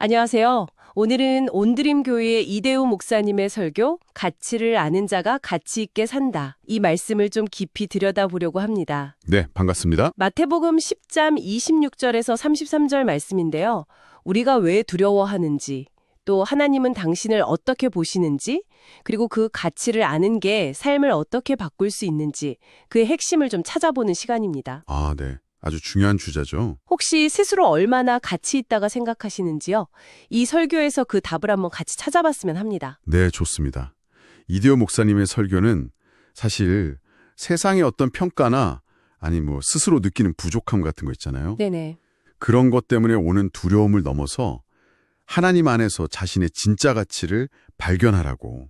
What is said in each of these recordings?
안녕하세요. 오늘은 온드림 교회의 이대우 목사님의 설교 가치를 아는 자가 가치 있게 산다. 이 말씀을 좀 깊이 들여다보려고 합니다. 네, 반갑습니다. 마태복음 10장 26절에서 33절 말씀인데요. 우리가 왜 두려워하는지, 또 하나님은 당신을 어떻게 보시는지, 그리고 그 가치를 아는 게 삶을 어떻게 바꿀 수 있는지 그의 핵심을 좀 찾아보는 시간입니다. 아, 네. 아주 중요한 주제죠. 혹시 스스로 얼마나 가치 있다가 생각하시는지요? 이 설교에서 그 답을 한번 같이 찾아봤으면 합니다. 네, 좋습니다. 이대호 목사님의 설교는 사실 세상의 어떤 평가나 아니 스스로 느끼는 부족함 같은 거 있잖아요. 네네. 그런 것 때문에 오는 두려움을 넘어서 하나님 안에서 자신의 진짜 가치를 발견하라고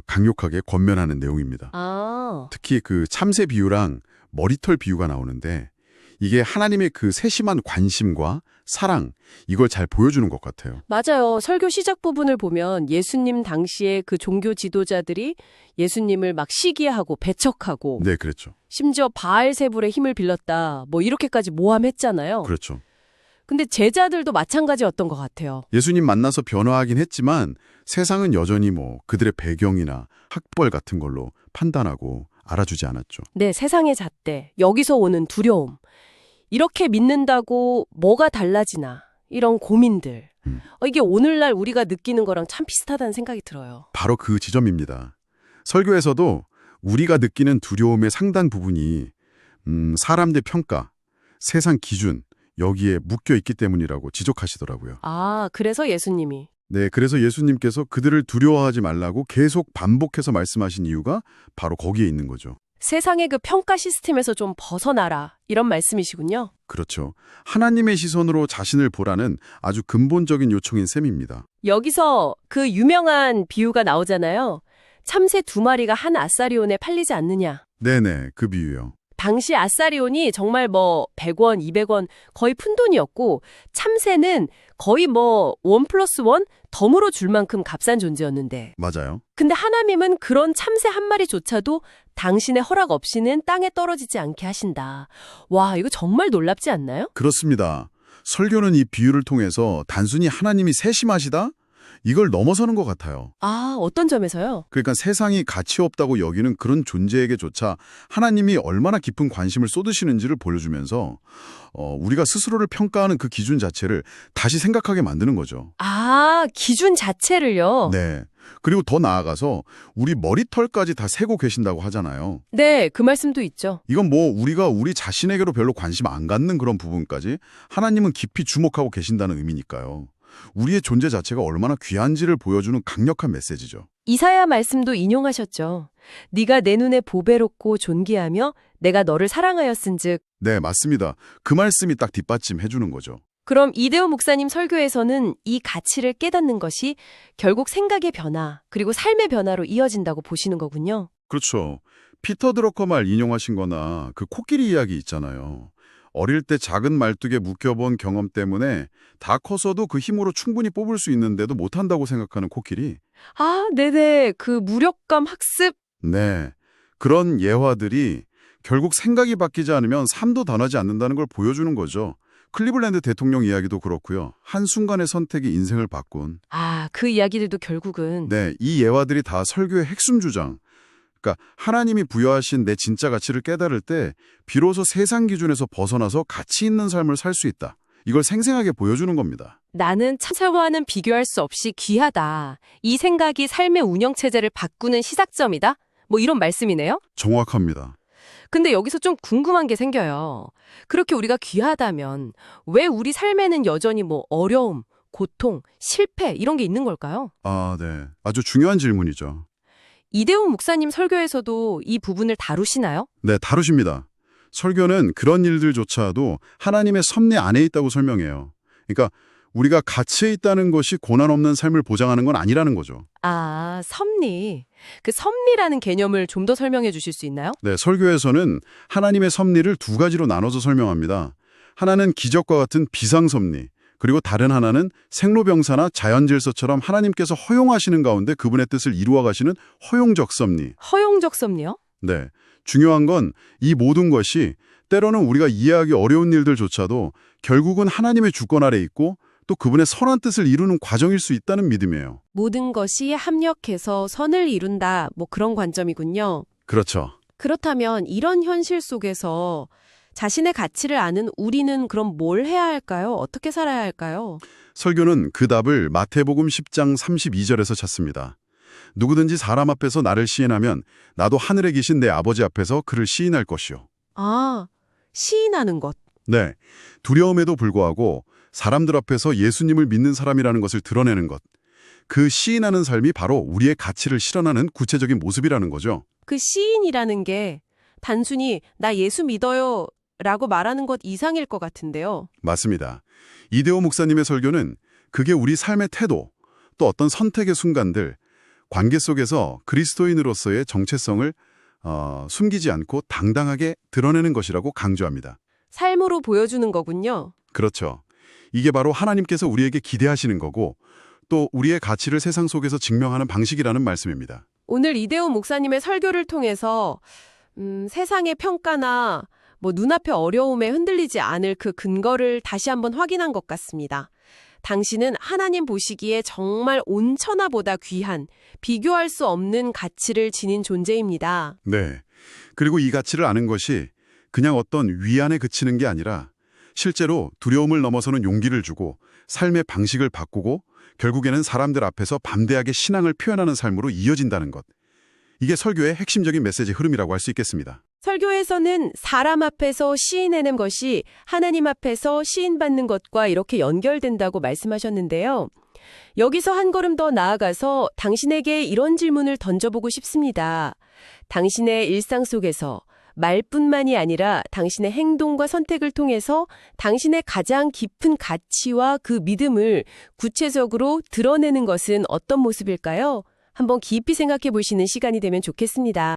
강력하게 권면하는 내용입니다. 아, 특히 그 참새 비유랑 머리털 비유가 나오는데 이게 하나님의 그 세심한 관심과 사랑, 이걸 잘 보여주는 것 같아요. 맞아요. 설교 시작 부분을 보면 예수님 당시에 그 종교 지도자들이 예수님을 막 시기하고 배척하고 네, 그랬죠. 심지어 바알세불의 힘을 빌렸다. 뭐 이렇게까지 모함했잖아요. 그렇죠. 근데 제자들도 마찬가지였던 것 같아요. 예수님 만나서 변화하긴 했지만 세상은 여전히 그들의 배경이나 학벌 같은 걸로 판단하고 알아주지 않았죠. 네, 세상의 잣대, 여기서 오는 두려움. 이렇게 믿는다고 뭐가 달라지나 이런 고민들. 이게 오늘날 우리가 느끼는 거랑 참 비슷하다는 생각이 들어요. 바로 그 지점입니다. 설교에서도 우리가 느끼는 두려움의 상당 부분이 사람들 평가, 세상 기준, 여기에 묶여 있기 때문이라고 지적하시더라고요. 아, 그래서 예수님이. 네, 그래서 예수님께서 그들을 두려워하지 말라고 계속 반복해서 말씀하신 이유가 바로 거기에 있는 거죠. 세상의 그 평가 시스템에서 좀 벗어나라. 이런 말씀이시군요. 그렇죠. 하나님의 시선으로 자신을 보라는 아주 근본적인 요청인 셈입니다. 여기서 그 유명한 비유가 나오잖아요. 참새 2마리가 한 아사리온에 팔리지 않느냐. 네네, 그 비유요. 당시 아사리온이 정말 100원, 200원 거의 푼돈이었고 참새는 거의 1+1 덤으로 줄 만큼 값싼 존재였는데 맞아요. 근데 하나님은 그런 참새 한 마리조차도 당신의 허락 없이는 땅에 떨어지지 않게 하신다. 와, 이거 정말 놀랍지 않나요? 그렇습니다. 설교는 이 비유를 통해서 단순히 하나님이 세심하시다? 이걸 넘어서는 것 같아요. 아, 어떤 점에서요? 그러니까 세상이 가치 없다고 여기는 그런 존재에게조차 하나님이 얼마나 깊은 관심을 쏟으시는지를 보여주면서 우리가 스스로를 평가하는 그 기준 자체를 다시 생각하게 만드는 거죠. 아, 기준 자체를요? 네. 그리고 더 나아가서 우리 머리털까지 다 세고 계신다고 하잖아요. 네, 그 말씀도 있죠. 이건 우리가 우리 자신에게로 별로 관심 안 갖는 그런 부분까지 하나님은 깊이 주목하고 계신다는 의미니까요. 우리의 존재 자체가 얼마나 귀한지를 보여주는 강력한 메시지죠. 이사야 말씀도 인용하셨죠. 네가 내 눈에 보배롭고 존귀하며 내가 너를 사랑하였은즉. 네, 맞습니다. 그 말씀이 딱 뒷받침해 주는 거죠. 그럼 이대호 목사님 설교에서는 이 가치를 깨닫는 것이 결국 생각의 변화, 그리고 삶의 변화로 이어진다고 보시는 거군요. 그렇죠. 피터 드러커 말 인용하신 거나 그 코끼리 이야기 있잖아요. 어릴 때 작은 말뚝에 묶여본 경험 때문에 다 커서도 그 힘으로 충분히 뽑을 수 있는데도 못한다고 생각하는 코끼리. 아, 네네. 그 무력감 학습. 네. 그런 예화들이 결국 생각이 바뀌지 않으면 삶도 변하지 않는다는 걸 보여주는 거죠. 클리블랜드 대통령 이야기도 그렇고요. 한순간의 선택이 인생을 바꾼. 아, 그 이야기들도 결국은. 네, 이 예화들이 다 설교의 핵심 주장. 그러니까 하나님이 부여하신 내 진짜 가치를 깨달을 때 비로소 세상 기준에서 벗어나서 가치 있는 삶을 살 수 있다. 이걸 생생하게 보여주는 겁니다. 나는 참새와는 비교할 수 없이 귀하다. 이 생각이 삶의 운영체제를 바꾸는 시작점이다. 이런 말씀이네요. 정확합니다. 근데 여기서 좀 궁금한 게 생겨요. 그렇게 우리가 귀하다면 왜 우리 삶에는 여전히 어려움, 고통, 실패 이런 게 있는 걸까요? 아, 네. 아주 중요한 질문이죠. 이대호 목사님 설교에서도 이 부분을 다루시나요? 네, 다루십니다. 설교는 그런 일들조차도 하나님의 섭리 안에 있다고 설명해요. 그러니까 우리가 가치에 있다는 것이 고난 없는 삶을 보장하는 건 아니라는 거죠. 아, 섭리. 그 섭리라는 개념을 좀 더 설명해 주실 수 있나요? 네, 설교에서는 하나님의 섭리를 두 가지로 나눠서 설명합니다. 하나는 기적과 같은 비상섭리, 그리고 다른 하나는 생로병사나 자연질서처럼 하나님께서 허용하시는 가운데 그분의 뜻을 이루어 가시는 허용적 섭리. 허용적 섭리요? 네, 중요한 건 이 모든 것이 때로는 우리가 이해하기 어려운 일들조차도 결국은 하나님의 주권 아래 있고 또 그분의 선한 뜻을 이루는 과정일 수 있다는 믿음이에요. 모든 것이 합력해서 선을 이룬다. 뭐 그런 관점이군요. 그렇죠. 그렇다면 이런 현실 속에서 자신의 가치를 아는 우리는 그럼 뭘 해야 할까요? 어떻게 살아야 할까요? 설교는 그 답을 마태복음 10장 32절에서 찾습니다. 누구든지 사람 앞에서 나를 시인하면 나도 하늘에 계신 내 아버지 앞에서 그를 시인할 것이요. 아, 시인하는 것. 네, 두려움에도 불구하고 사람들 앞에서 예수님을 믿는 사람이라는 것을 드러내는 것. 그 시인하는 삶이 바로 우리의 가치를 실현하는 구체적인 모습이라는 거죠. 그 시인이라는 게 단순히 나 예수 믿어요 라고 말하는 것 이상일 것 같은데요. 맞습니다. 이대호 목사님의 설교는 그게 우리 삶의 태도, 또 어떤 선택의 순간들, 관계 속에서 그리스도인으로서의 정체성을 숨기지 않고 당당하게 드러내는 것이라고 강조합니다. 삶으로 보여주는 거군요. 그렇죠. 이게 바로 하나님께서 우리에게 기대하시는 거고 또 우리의 가치를 세상 속에서 증명하는 방식이라는 말씀입니다. 오늘 이대호 목사님의 설교를 통해서 세상의 평가나 뭐 눈앞의 어려움에 흔들리지 않을 그 근거를 다시 한번 확인한 것 같습니다. 당신은 하나님 보시기에 정말 온천하보다 귀한, 비교할 수 없는 가치를 지닌 존재입니다. 네. 그리고 이 가치를 아는 것이 그냥 어떤 위안에 그치는 게 아니라 실제로 두려움을 넘어서는 용기를 주고 삶의 방식을 바꾸고 결국에는 사람들 앞에서 담대하게 신앙을 표현하는 삶으로 이어진다는 것. 이게 설교의 핵심적인 메시지 흐름이라고 할 수 있겠습니다. 설교에서는 사람 앞에서 시인하는 것이 하나님 앞에서 시인받는 것과 이렇게 연결된다고 말씀하셨는데요. 여기서 한 걸음 더 나아가서 당신에게 이런 질문을 던져보고 싶습니다. 당신의 일상 속에서 말뿐만이 아니라 당신의 행동과 선택을 통해서 당신의 가장 깊은 가치와 그 믿음을 구체적으로 드러내는 것은 어떤 모습일까요? 한번 깊이 생각해 보시는 시간이 되면 좋겠습니다.